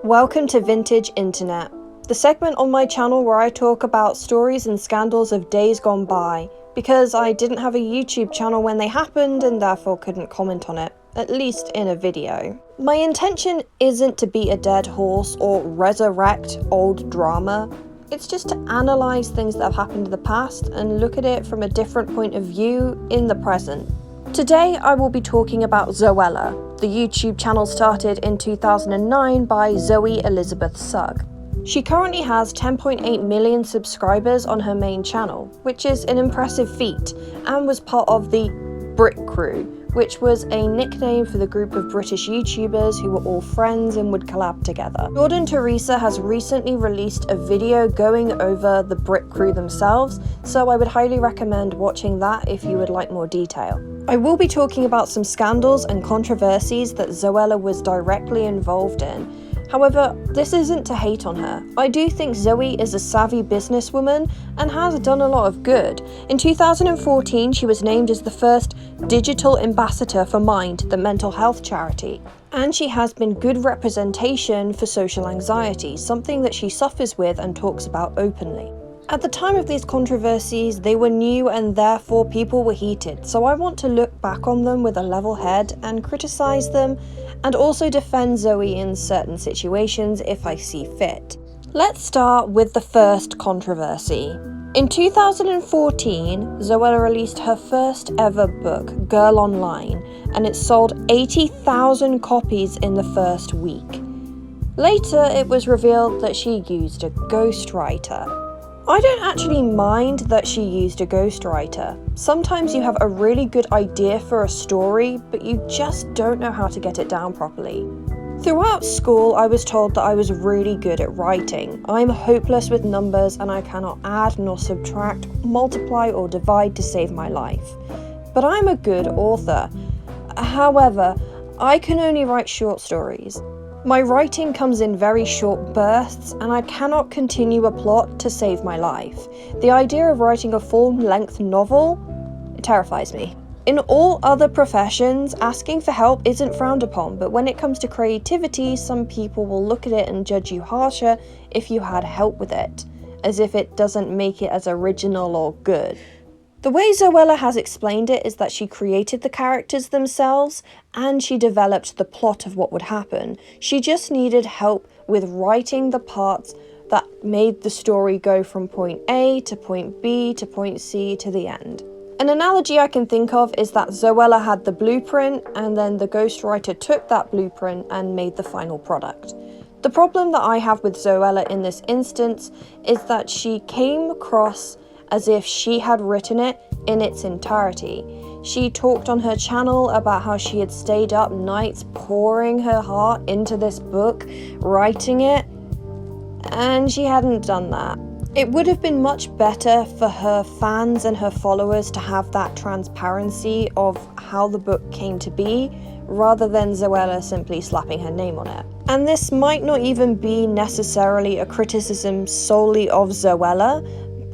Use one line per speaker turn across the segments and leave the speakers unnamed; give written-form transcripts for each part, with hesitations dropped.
Welcome to Vintage Internet, the segment on my channel where I talk about stories and scandals of days gone by, because I didn't have a YouTube channel when they happened and therefore couldn't comment on it, at least in a video. My intention isn't to beat a dead horse or resurrect old drama, it's just to analyse things that have happened in the past and look at it from a different point of view in the present. Today I will be talking about Zoella, the YouTube channel started in 2009 by Zoe Elizabeth Sugg. She currently has 10.8 million subscribers on her main channel, which is an impressive feat, and was part of the Brit Crew, which was a nickname for the group of British YouTubers who were all friends and would collab together. Jordan Teresa has recently released a video going over the Brit Crew themselves, so I would highly recommend watching that if you would like more detail. I will be talking about some scandals and controversies that Zoella was directly involved in. However, this isn't to hate on her. I do think Zoe is a savvy businesswoman and has done a lot of good. In 2014, she was named as the first digital ambassador for Mind, the mental health charity. And she has been good representation for social anxiety, something that she suffers with and talks about openly. At the time of these controversies, they were new and therefore people were heated, so I want to look back on them with a level head and criticise them, and also defend Zoe in certain situations if I see fit. Let's start with the first controversy. In 2014, Zoella released her first ever book, Girl Online, and it sold 80,000 copies in the first week. Later, it was revealed that she used a ghostwriter. I don't actually mind that she used a ghostwriter. Sometimes you have a really good idea for a story, but you just don't know how to get it down properly. Throughout school, I was told that I was really good at writing. I'm hopeless with numbers and I cannot add nor subtract, multiply or divide to save my life. But I'm a good author. However, I can only write short stories. My writing comes in very short bursts, and I cannot continue a plot to save my life. The idea of writing a full-length novel terrifies me. In all other professions, asking for help isn't frowned upon, but when it comes to creativity, some people will look at it and judge you harsher if you had help with it, as if it doesn't make it as original or good. The way Zoella has explained it is that she created the characters themselves and she developed the plot of what would happen. She just needed help with writing the parts that made the story go from point A to point B to point C to the end. An analogy I can think of is that Zoella had the blueprint and then the ghostwriter took that blueprint and made the final product. The problem that I have with Zoella in this instance is that she came across as if she had written it in its entirety. She talked on her channel about how she had stayed up nights pouring her heart into this book, writing it, and she hadn't done that. It would have been much better for her fans and her followers to have that transparency of how the book came to be, rather than Zoella simply slapping her name on it. And this might not even be necessarily a criticism solely of Zoella,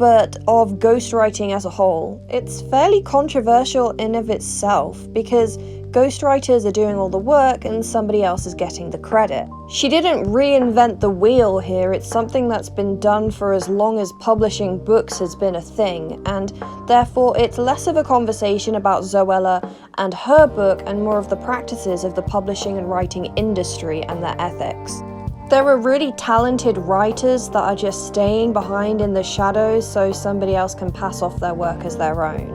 but of ghostwriting as a whole. It's fairly controversial in of itself because ghostwriters are doing all the work and somebody else is getting the credit. She didn't reinvent the wheel here, it's something that's been done for as long as publishing books has been a thing, and therefore it's less of a conversation about Zoella and her book and more of the practices of the publishing and writing industry and their ethics. There are really talented writers that are just staying behind in the shadows so somebody else can pass off their work as their own.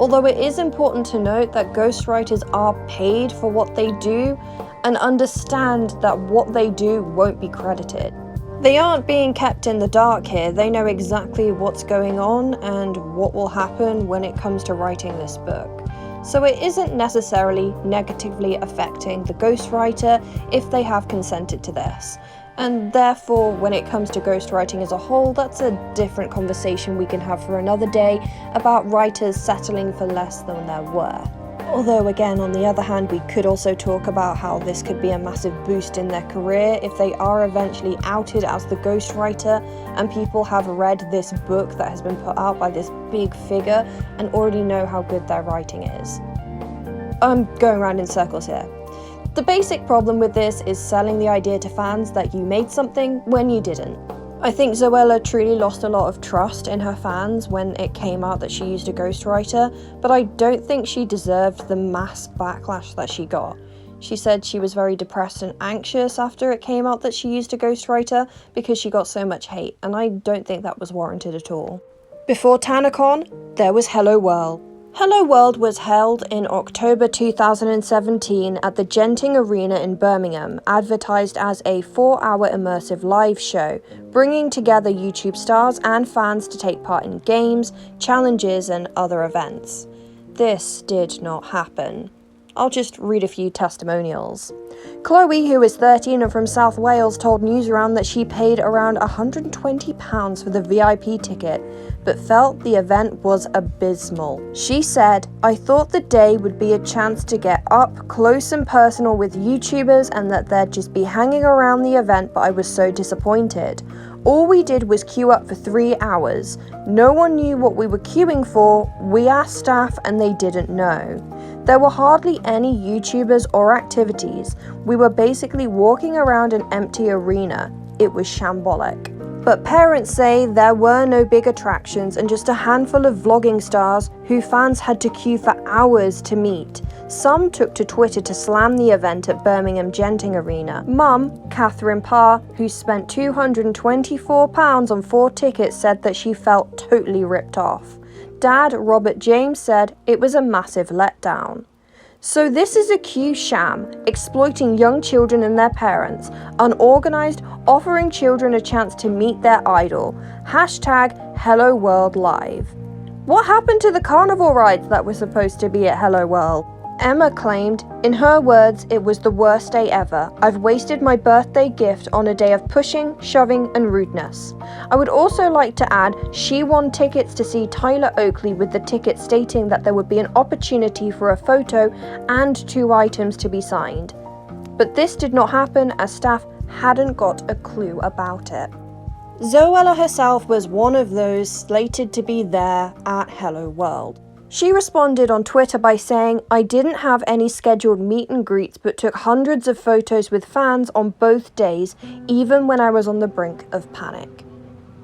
Although it is important to note that ghostwriters are paid for what they do and understand that what they do won't be credited. They aren't being kept in the dark here, they know exactly what's going on and what will happen when it comes to writing this book. So it isn't necessarily negatively affecting the ghostwriter if they have consented to this. And therefore, when it comes to ghostwriting as a whole, that's a different conversation we can have for another day about writers settling for less than their worth. Although again, on the other hand, we could also talk about how this could be a massive boost in their career if they are eventually outed as the ghostwriter and people have read this book that has been put out by this big figure and already know how good their writing is. I'm going around in circles here. The basic problem with this is selling the idea to fans that you made something when you didn't. I think Zoella truly lost a lot of trust in her fans when it came out that she used a ghostwriter, but I don't think she deserved the mass backlash that she got. She said she was very depressed and anxious after it came out that she used a ghostwriter because she got so much hate, and I don't think that was warranted at all. Before TanaCon, there was Hello World. Hello World was held in October 2017 at the Genting Arena in Birmingham, advertised as a 4-hour immersive live show, bringing together YouTube stars and fans to take part in games, challenges, and other events. This did not happen. I'll just read a few testimonials. Chloe, who is 13 and from South Wales, told Newsround that she paid around £120 for the VIP ticket, but felt the event was abysmal. She said, "I thought the day would be a chance to get up close and personal with YouTubers and that they'd just be hanging around the event, but I was so disappointed. All we did was queue up for 3 hours. No one knew what we were queuing for. We asked staff and they didn't know. There were hardly any YouTubers or activities. We were basically walking around an empty arena. It was shambolic." But parents say there were no big attractions and just a handful of vlogging stars who fans had to queue for hours to meet. Some took to Twitter to slam the event at Birmingham Genting Arena. Mum, Catherine Parr, who spent £224 on 4 tickets, said that she felt totally ripped off. Dad, Robert James, said it was a massive letdown. So this is a queue sham, exploiting young children and their parents, unorganised, offering children a chance to meet their idol. Hashtag Hello World Live. What happened to the carnival rides that were supposed to be at Hello World? Emma claimed, in her words, "It was the worst day ever. I've wasted my birthday gift on a day of pushing, shoving and rudeness." I would also like to add, she won tickets to see Tyler Oakley with the ticket stating that there would be an opportunity for a photo and 2 items to be signed. But this did not happen as staff hadn't got a clue about it. Zoella herself was one of those slated to be there at Hello World. She responded on Twitter by saying, "I didn't have any scheduled meet and greets but took hundreds of photos with fans on both days, even when I was on the brink of panic."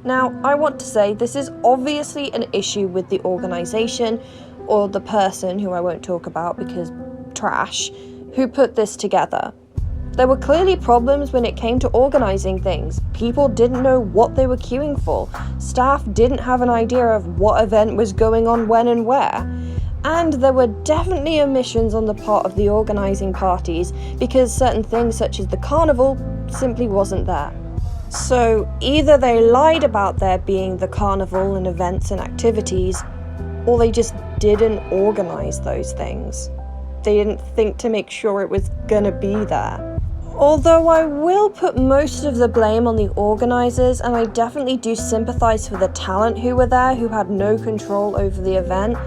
Now, I want to say this is obviously an issue with the organisation, or the person who I won't talk about because trash, who put this together. There were clearly problems when it came to organising things. People didn't know what they were queuing for. Staff didn't have an idea of what event was going on when and where. And there were definitely omissions on the part of the organising parties because certain things such as the carnival simply wasn't there. So either they lied about there being the carnival and events and activities, or they just didn't organise those things. They didn't think to make sure it was gonna be there. Although I will put most of the blame on the organisers, and I definitely do sympathise for the talent who were there who had no control over the event,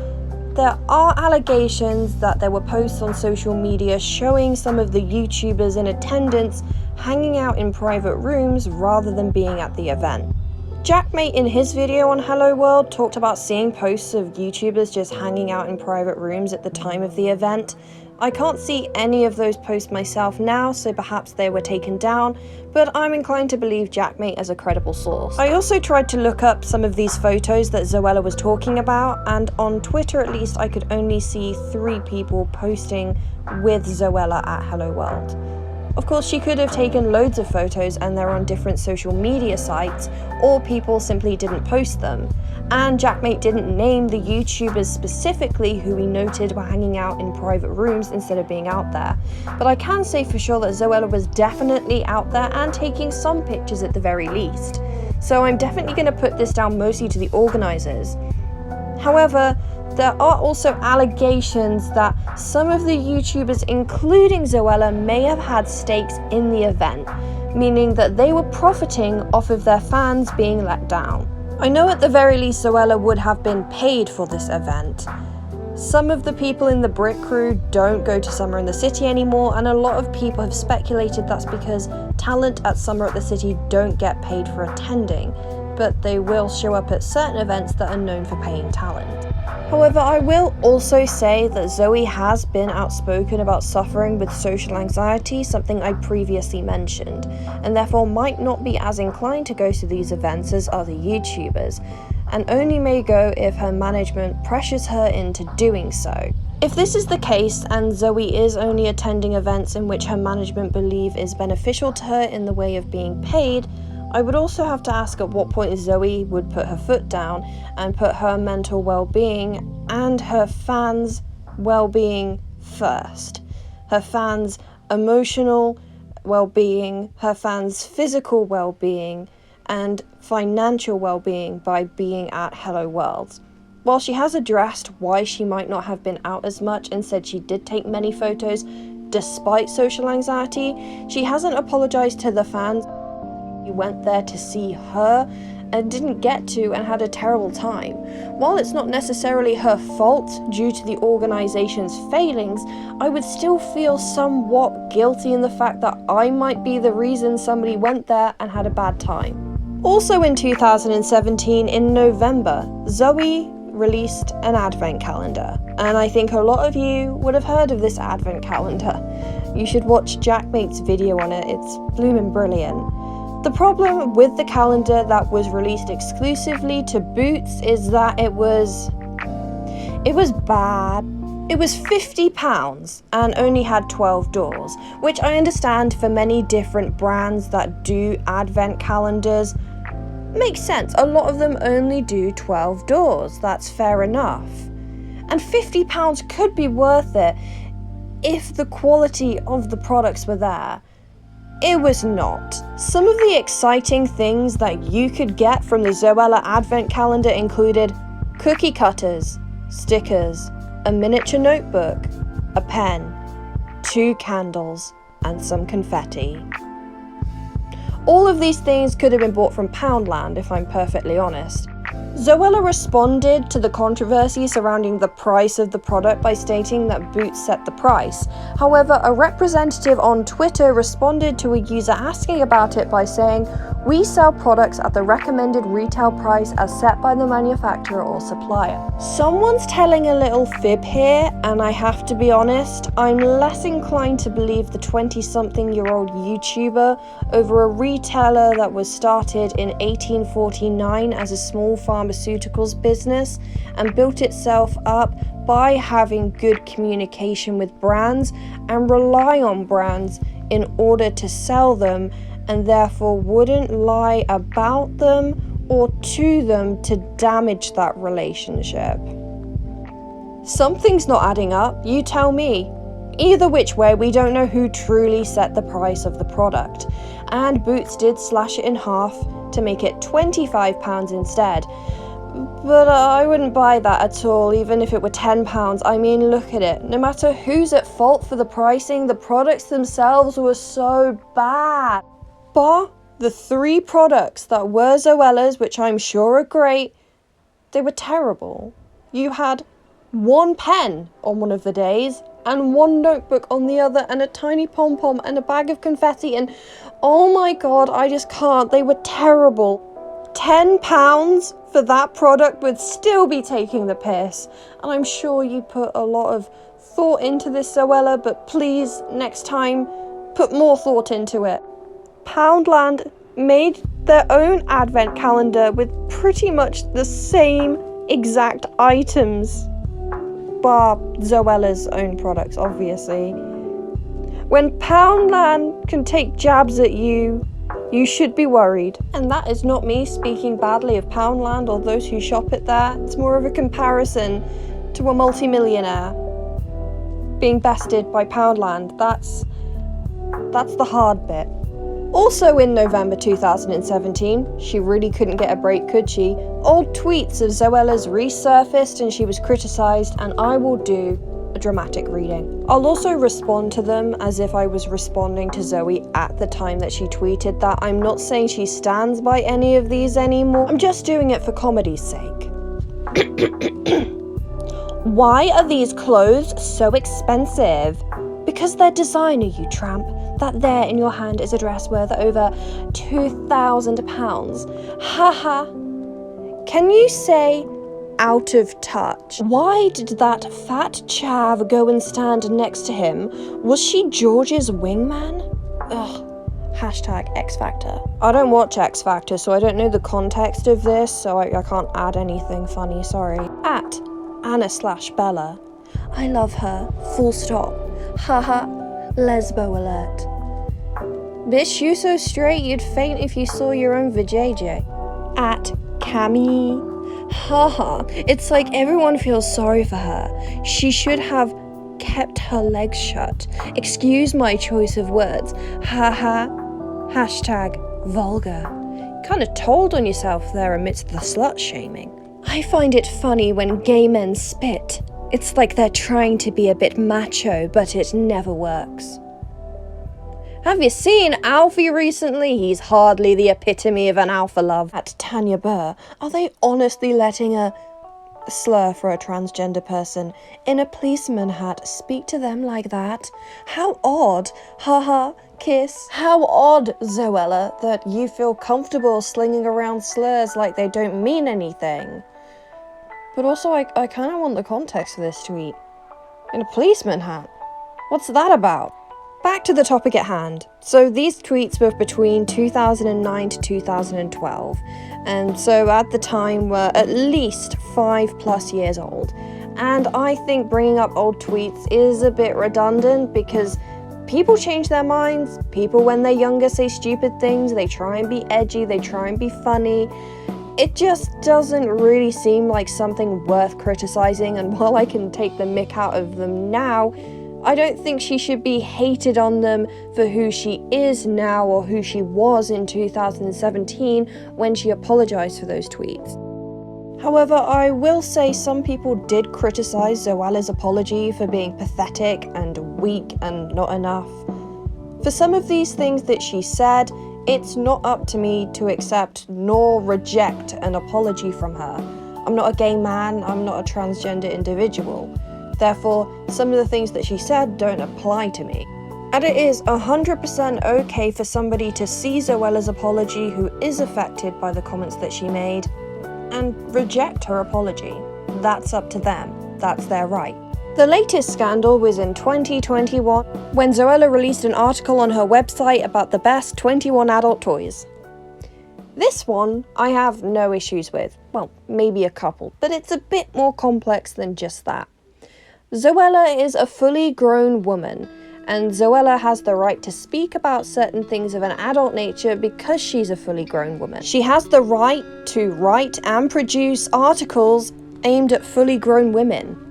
there are allegations that there were posts on social media showing some of the YouTubers in attendance hanging out in private rooms rather than being at the event. Jackmate in his video on Hello World talked about seeing posts of YouTubers just hanging out in private rooms at the time of the event. I can't see any of those posts myself now, so perhaps they were taken down, but I'm inclined to believe Jackmate as a credible source. I also tried to look up some of these photos that Zoella was talking about, and on Twitter at least I could only see 3 people posting with Zoella at Hello World. Of course, she could have taken loads of photos and they're on different social media sites, or people simply didn't post them. And Jackmate didn't name the YouTubers specifically who he noted were hanging out in private rooms instead of being out there. But I can say for sure that Zoella was definitely out there and taking some pictures at the very least. So I'm definitely going to put this down mostly to the organisers. However, there are also allegations that some of the YouTubers, including Zoella, may have had stakes in the event, meaning that they were profiting off of their fans being let down. I know at the very least Zoella would have been paid for this event. Some of the people in the Brick crew don't go to Summer in the City anymore, and a lot of people have speculated that's because talent at Summer at the City don't get paid for attending. but they will show up at certain events that are known for paying talent. However, I will also say that Zoe has been outspoken about suffering with social anxiety, something I previously mentioned, and therefore might not be as inclined to go to these events as other YouTubers, and only may go if her management pressures her into doing so. If this is the case, and Zoe is only attending events in which her management believe is beneficial to her in the way of being paid, I would also have to ask at what point Zoe would put her foot down and put her mental well-being and her fans' well-being first. Her fans' emotional well-being, her fans' physical well-being, and financial well-being by being at Hello World. While she has addressed why she might not have been out as much and said she did take many photos despite social anxiety, she hasn't apologised to the fans who went there to see her and didn't get to and had a terrible time. While it's not necessarily her fault due to the organisation's failings, I would still feel somewhat guilty in the fact that I might be the reason somebody went there and had a bad time. Also in 2017, in November, Zoe released an advent calendar, and I think a lot of you would have heard of this advent calendar. You should watch Jackmate's video on it, it's bloomin' brilliant. The problem with the calendar that was released exclusively to Boots is that it was bad. It was £50 and only had 12 doors, which I understand for many different brands that do advent calendars makes sense. A lot of them only do 12 doors, that's fair enough. And £50 could be worth it if the quality of the products were there. It was not. Some of the exciting things that you could get from the Zoella advent calendar included cookie cutters, stickers, a miniature notebook, a pen, 2 candles, and some confetti. All of these things could have been bought from Poundland, if I'm perfectly honest. Zoella responded to the controversy surrounding the price of the product by stating that Boots set the price. However, a representative on Twitter responded to a user asking about it by saying, "We sell products at the recommended retail price as set by the manufacturer or supplier." Someone's telling a little fib here, and I have to be honest, I'm less inclined to believe the 20-something-year-old YouTuber over a retailer that was started in 1849 as a small pharmaceuticals business and built itself up by having good communication with brands and rely on brands in order to sell them, and therefore wouldn't lie about them or to them to damage that relationship. Something's not adding up, you tell me. Either which way, we don't know who truly set the price of the product, and Boots did slash it in half to make it £25 instead. But I wouldn't buy that at all, even if it were £10. I mean, look at it. No matter who's at fault for the pricing, the products themselves were so bad. Bar the 3 products that were Zoella's, which I'm sure are great, they were terrible. You had 1 pen on one of the days, and 1 notebook on the other, and a tiny pom-pom, and a bag of confetti, and oh my god, I just can't. They were terrible. £10 for that product would still be taking the piss, and I'm sure you put a lot of thought into this, Zoella, but please, next time, put more thought into it. Poundland made their own advent calendar with pretty much the same exact items, bar Zoella's own products, obviously. When Poundland can take jabs at you, you should be worried. And that is not me speaking badly of Poundland or those who shop it there. It's more of a comparison to a multi-millionaire being bested by Poundland. That's the hard bit. Also in November 2017, she really couldn't get a break, could she? Old tweets of Zoella's resurfaced and she was criticised, and I will do a dramatic reading. I'll also respond to them as if I was responding to Zoe at the time that she tweeted that. I'm not saying she stands by any of these anymore. I'm just doing it for comedy's sake. Why are these clothes so expensive? Because they're designer, you tramp. That there in your hand is a dress worth over £2,000. Haha. Can you say out of touch? Why did that fat chav go and stand next to him? Was she George's wingman? Ugh. Hashtag X Factor. I don't watch X Factor, so I don't know the context of this, so I can't add anything funny, sorry. At Anna/Bella. I love her. Full stop. Haha. Lesbo alert. Bitch, you so straight you'd faint if you saw your own vajayjay. At Cammy. Haha. It's like everyone feels sorry for her. She should have kept her legs shut. Excuse my choice of words. Haha. Hashtag vulgar. Kinda told on yourself there amidst the slut shaming. I find it funny when gay men spit. It's like they're trying to be a bit macho, but it never works. Have you seen Alfie recently? He's hardly the epitome of an alpha love. At Tanya Burr, are they honestly letting a slur for a transgender person in a policeman hat speak to them like that? How odd. Haha. Kiss. How odd, Zoella, that you feel comfortable slinging around slurs like they don't mean anything. But also, I kind of want the context of this tweet. In a policeman hat? What's that about? Back to the topic at hand. So these tweets were between 2009 to 2012, and so at the time were at least 5+ years old. And I think bringing up old tweets is a bit redundant because people change their minds. People, when they're younger, say stupid things. They try and be edgy. They try and be funny. It just doesn't really seem like something worth criticizing, and while I can take the mick out of them now, I don't think she should be hated on them for who she is now or who she was in 2017 when she apologized for those tweets. However, I will say some people did criticize Zoella's apology for being pathetic and weak and not enough. For some of these things that she said, it's not up to me to accept nor reject an apology from her. I'm not a gay man, I'm not a transgender individual. Therefore, some of the things that she said don't apply to me. And it is 100% okay for somebody to see Zoella's apology who is affected by the comments that she made and reject her apology. That's up to them. That's their right. The latest scandal was in 2021 when Zoella released an article on her website about the best 21 adult toys. This one I have no issues with. Well, maybe a couple, but it's a bit more complex than just that. Zoella is a fully grown woman, and Zoella has the right to speak about certain things of an adult nature because she's a fully grown woman. She has the right to write and produce articles aimed at fully grown women.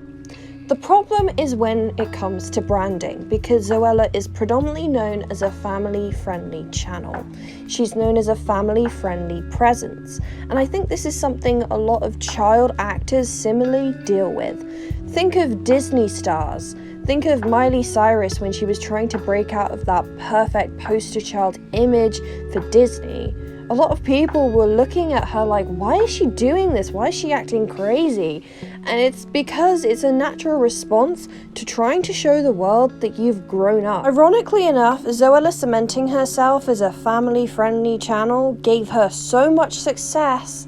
The problem is when it comes to branding, because Zoella is predominantly known as a family-friendly channel. She's known as a family-friendly presence, and I think this is something a lot of child actors similarly deal with. Think of Disney stars. Think of Miley Cyrus when she was trying to break out of that perfect poster child image for Disney. A lot of people were looking at her like, why is she doing this? Why is she acting crazy? And it's because it's a natural response to trying to show the world that you've grown up. Ironically enough, Zoella cementing herself as a family-friendly channel gave her so much success,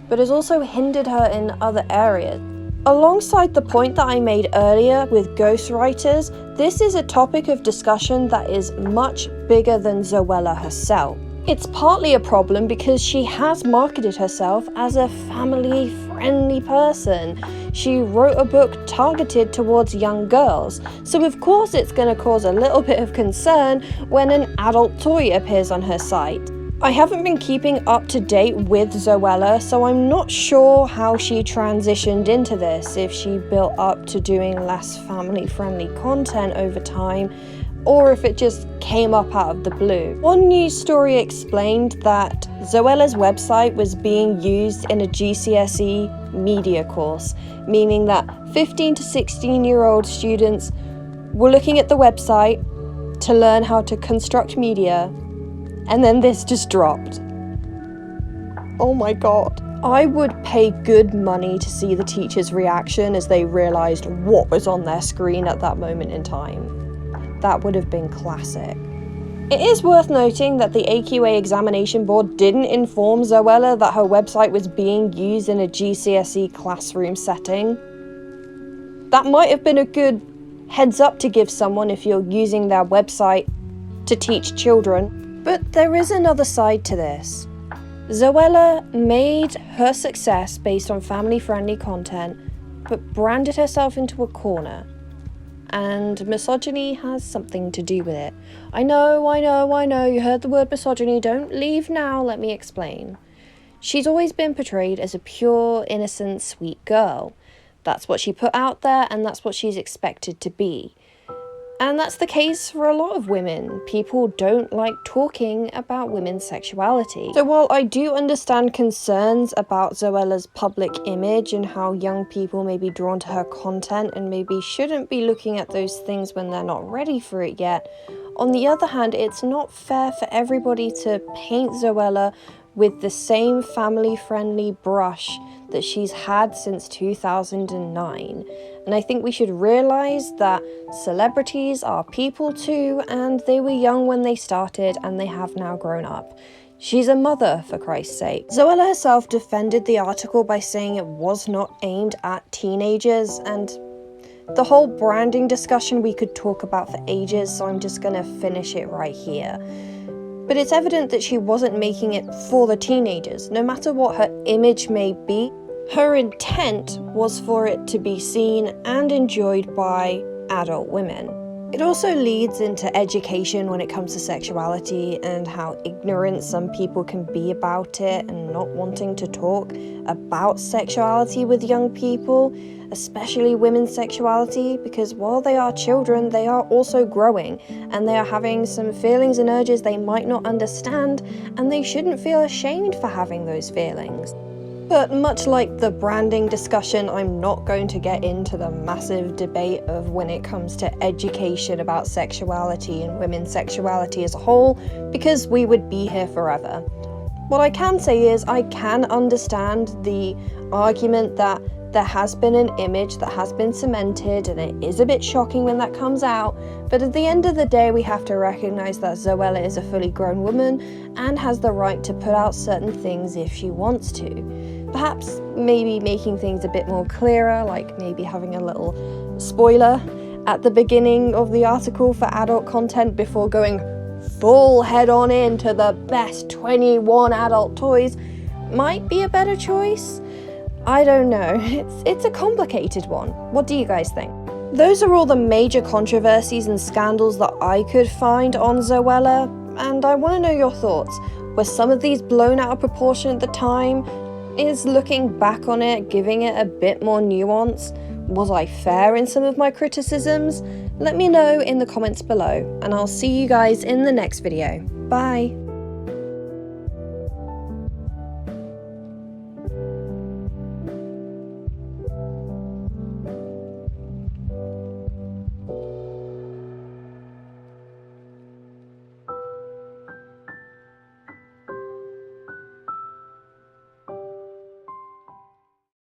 but has also hindered her in other areas. Alongside the point that I made earlier with ghostwriters, this is a topic of discussion that is much bigger than Zoella herself. It's partly a problem because she has marketed herself as a family-friendly person. She wrote a book targeted towards young girls, so of course it's going to cause a little bit of concern when an adult toy appears on her site. I haven't been keeping up to date with Zoella, so I'm not sure how she transitioned into this, if she built up to doing less family-friendly content over time, or if it just came up out of the blue. One news story explained that Zoella's website was being used in a GCSE media course, meaning that 15 to 16-year-old students were looking at the website to learn how to construct media, and then this just dropped. Oh my god. I would pay good money to see the teacher's reaction as they realised what was on their screen at that moment in time. That would have been classic. It is worth noting that the AQA examination board didn't inform Zoella that her website was being used in a GCSE classroom setting. That might have been a good heads up to give someone if you're using their website to teach children. But there is another side to this. Zoella made her success based on family-friendly content, but branded herself into a corner. And misogyny has something to do with it. I know, you heard the word misogyny, don't leave now, let me explain. She's always been portrayed as a pure, innocent, sweet girl. That's what she put out there, and that's what she's expected to be. And that's the case for a lot of women. People don't like talking about women's sexuality. So while I do understand concerns about Zoella's public image and how young people may be drawn to her content and maybe shouldn't be looking at those things when they're not ready for it yet, on the other hand, it's not fair for everybody to paint Zoella with the same family-friendly brush that she's had since 2009. And I think we should realise that celebrities are people too, and they were young when they started and they have now grown up. She's a mother, for Christ's sake. Zoella herself defended the article by saying it was not aimed at teenagers, and the whole branding discussion we could talk about for ages, so I'm just gonna finish it right here. But it's evident that she wasn't making it for the teenagers. No matter what her image may be, her intent was for it to be seen and enjoyed by adult women. It also leads into education when it comes to sexuality and how ignorant some people can be about it and not wanting to talk about sexuality with young people, especially women's sexuality, because while they are children, they are also growing and they are having some feelings and urges they might not understand, and they shouldn't feel ashamed for having those feelings. But much like the branding discussion, I'm not going to get into the massive debate of when it comes to education about sexuality and women's sexuality as a whole, because we would be here forever. What I can say is I can understand the argument that there has been an image that has been cemented, and it is a bit shocking when that comes out, but at the end of the day we have to recognise that Zoella is a fully grown woman and has the right to put out certain things if she wants to. Perhaps maybe making things a bit more clearer, like maybe having a little spoiler at the beginning of the article for adult content before going full head on into the best 21 adult toys might be a better choice. I don't know, it's a complicated one. What do you guys think? Those are all the major controversies and scandals that I could find on Zoella, and I want to know your thoughts. Were some of these blown out of proportion at the time? Is looking back on it, giving it a bit more nuance? Was I fair in some of my criticisms? Let me know in the comments below, and I'll see you guys in the next video. Bye!